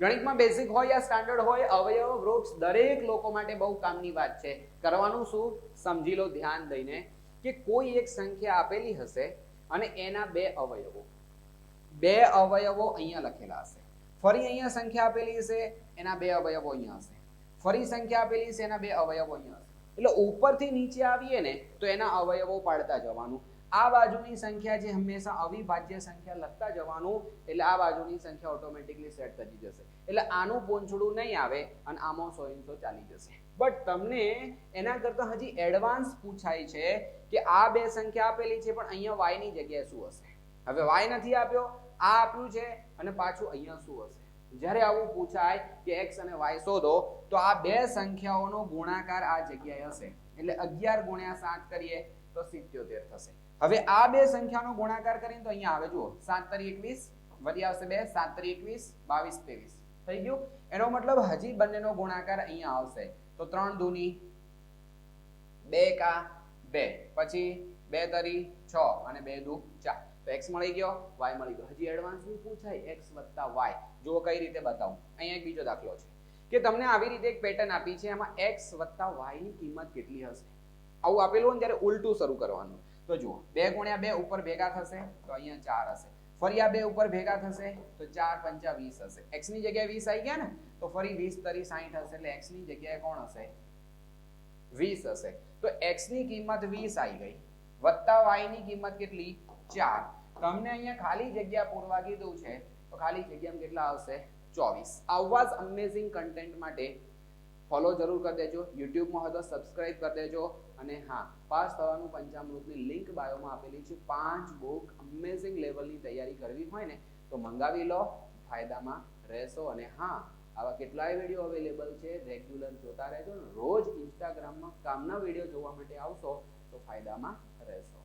ગણિતમાં બેઝિક હોય યા સ્ટાન્ડર્ડ હોય, અવયવ વૃક્ષ દરેક લોકો માટે બહુ કામની વાત છે. કરવાનું શું? સમજી લો ધ્યાન દઈને કે કોઈ એક સંખ્યા આપેલી હશે અને એના બે અવયવો અહીંયા લખેલા હશે. ફરી અહીંયા સંખ્યા આપેલી હશે, એના બે અવયવો અહીંયા હશે. ફરી સંખ્યા આપેલી છે, એના બે અવયવો અહીંયા હશે. એટલે ઉપરથી નીચે આવીએ ને તો એના અવયવો પાડતા જવાનું. આ બાજુની સંખ્યા જે હંમેશા અવિભાજ્ય સંખ્યા લખતા જવાનું, એટલે આ બાજુની સંખ્યા ઓટોમેટિકલી સેટ થઈ જશે. એટલે આનું પોંછડું નહીં આવે અને આમાં 100 ચાલી જશે. બટ તમને એના કરતા હજી એડવાન્સ પૂછાય છે કે આ બે સંખ્યા આપેલી છે, પણ અહીંયા y ની જગ્યાએ શું હશે? હવે y નથી આપ્યો, આ આપ્યું છે અને પાછું અહીંયા શું હશે? જ્યારે આવું પૂછાય કે x અને y શોધો, તો આ બે સંખ્યાઓનો ગુણાકાર આ જગ્યાએ હશે. એટલે 11 ગુણ્યા 7 કરીએ તો 77 થશે. હવે આ બે સંખ્યાનો ગુણાકાર કરીને તો અહીંયા આવે, જુઓ 7 તરી 21 વધી આવશે 2, 7 તરી 21 22 23 થઈ ગયું. એનો મતલબ હજી બંનેનો ગુણાકાર અહીંયા આવશે. તો 3 દૂની 2 કા 2, પછી 2 તરી 6 અને 2 દુ 4. તો x મળી ગયો, y મળી ગયો. હજી એડવાન્સ નું પૂછાય x + y. જુઓ કઈ રીતે બતાવું. અહીંયા એક બીજો દાખલો છે કે તમને આવી રીતે એક પેટર્ન આપી છે, એમાં x + y ની કિંમત કેટલી હશે આવું આપેલું હોય ને ત્યારે ઉલટું શરૂ કરવાનું. તો જુઓ 2 ગુણ્યા 2 ઉપર ભેગા થશે તો અહીંયા 4 હશે. ફરી આ 2 ઉપર ભેગા થશે તો 4 પંચા 20 હશે. x ની જગ્યાએ 20 આવી ગયા ને, તો ફરી 20 તરી 60 હશે. એટલે x ની જગ્યાએ કોણ હશે? 20 હશે. તો x ની કિંમત 20 આવી ગઈ, વત્તા y ની કિંમત કેટલી? 4. તમને અહીંયા ખાલી જગ્યા પૂરવા કીધું છે, તો ખાલી જગ્યામાં કેટલા આવશે? 24. આવા જ અમેઝિંગ કન્ટેન્ટ માટે ફોલો જરૂર કરી દેજો. યુટ્યુબમાં હોય તો સબસ્ક્રાઇબ કરી દેજો. અને હા, પાસ થવાનું પંચામૃતની લિંક બાયોમાં આપેલી છે. 5 બુક અમેઝિંગ લેવલની તૈયારી કરવી હોય ને તો મંગાવી લો, ફાયદામાં રહેશો. અને હા, આવા કેટલાય વિડીયો અવેલેબલ છે, રેગ્યુલર જોતા રહેજો. રોજ ઇન્સ્ટાગ્રામમાં કામના વિડીયો જોવા માટે આવશો તો ફાયદામાં રહેશો.